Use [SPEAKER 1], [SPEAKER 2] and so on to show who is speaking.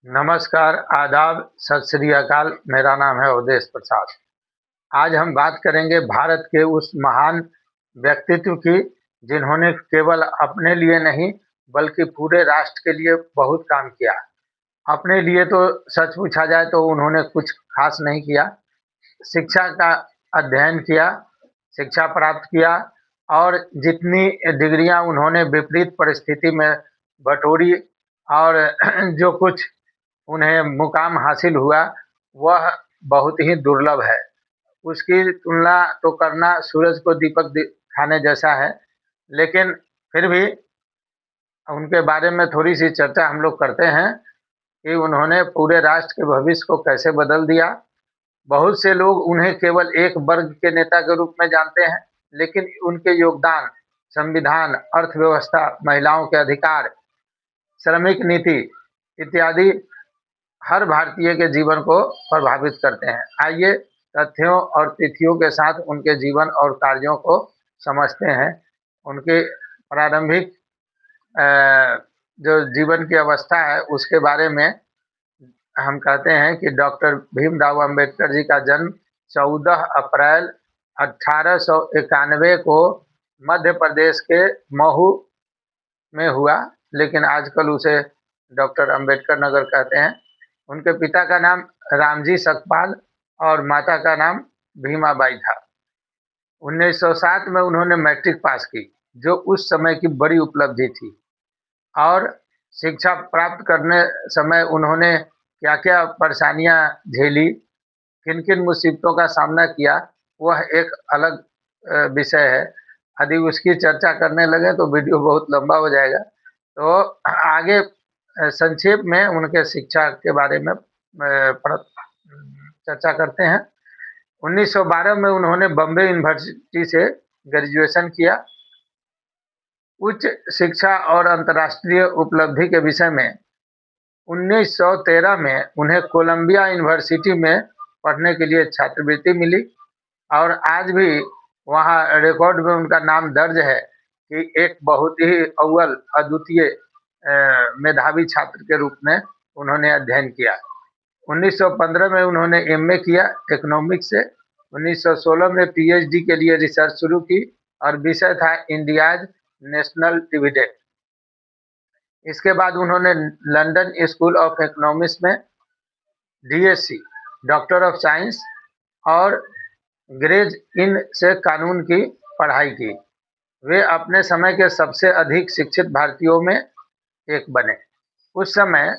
[SPEAKER 1] नमस्कार, आदाब, सत श्री अकाल। मेरा नाम है अवधेश प्रसाद। आज हम बात करेंगे भारत के उस महान व्यक्तित्व की जिन्होंने केवल अपने लिए नहीं बल्कि पूरे राष्ट्र के लिए बहुत काम किया। अपने लिए तो सच पूछा जाए तो उन्होंने कुछ खास नहीं किया। शिक्षा का अध्ययन किया, शिक्षा प्राप्त किया और जितनी डिग्रियां उन्होंने विपरीत परिस्थिति में बटोरी और जो कुछ उन्हें मुकाम हासिल हुआ वह बहुत ही दुर्लभ है। उसकी तुलना तो करना सूरज को दीपक दिखाने जैसा है, लेकिन फिर भी उनके बारे में थोड़ी सी चर्चा हम लोग करते हैं कि उन्होंने पूरे राष्ट्र के भविष्य को कैसे बदल दिया। बहुत से लोग उन्हें केवल एक वर्ग के नेता के रूप में जानते हैं, लेकिन उनके योगदान संविधान, अर्थव्यवस्था, महिलाओं के अधिकार, श्रमिक नीति इत्यादि हर भारतीय के जीवन को प्रभावित करते हैं। आइए तथ्यों और तिथियों के साथ उनके जीवन और कार्यों को समझते हैं। उनके प्रारंभिक जो जीवन की अवस्था है उसके बारे में हम कहते हैं कि डॉक्टर भीमराव अंबेडकर जी का जन्म 14 अप्रैल 1891 को मध्य प्रदेश के महू में हुआ, लेकिन आजकल उसे डॉक्टर अंबेडकर नगर कहते हैं। उनके पिता का नाम रामजी सकपाल और माता का नाम भीमाबाई था। 1907 में उन्होंने मैट्रिक पास की, जो उस समय की बड़ी उपलब्धि थी। और शिक्षा प्राप्त करने समय उन्होंने क्या क्या परेशानियां झेली, किन किन मुसीबतों का सामना किया, वह एक अलग विषय है। यदि उसकी चर्चा करने लगे तो वीडियो बहुत लंबा हो जाएगा। तो आगे संक्षेप में उनके शिक्षा के बारे में चर्चा करते हैं। 1912 में उन्होंने बॉम्बे यूनिवर्सिटी से ग्रेजुएशन किया। उच्च शिक्षा और अंतर्राष्ट्रीय उपलब्धि के विषय में 1913 में उन्हें कोलंबिया यूनिवर्सिटी में पढ़ने के लिए छात्रवृत्ति मिली और आज भी वहाँ रिकॉर्ड में उनका नाम दर्ज है कि एक बहुत ही अव्वल अद्वितीय मेधावी छात्र के रूप में उन्होंने अध्ययन किया। 1915 में उन्होंने एमए किया इकोनॉमिक्स से। 1916 में पीएचडी के लिए रिसर्च शुरू की और विषय था इंडियाज नेशनल डिविडेंड। इसके बाद उन्होंने लंदन स्कूल ऑफ इकोनॉमिक्स में डीएससी डॉक्टर ऑफ साइंस और ग्रेज इन से कानून की पढ़ाई की। वे अपने समय के सबसे अधिक शिक्षित भारतीयों में एक बने। उस समय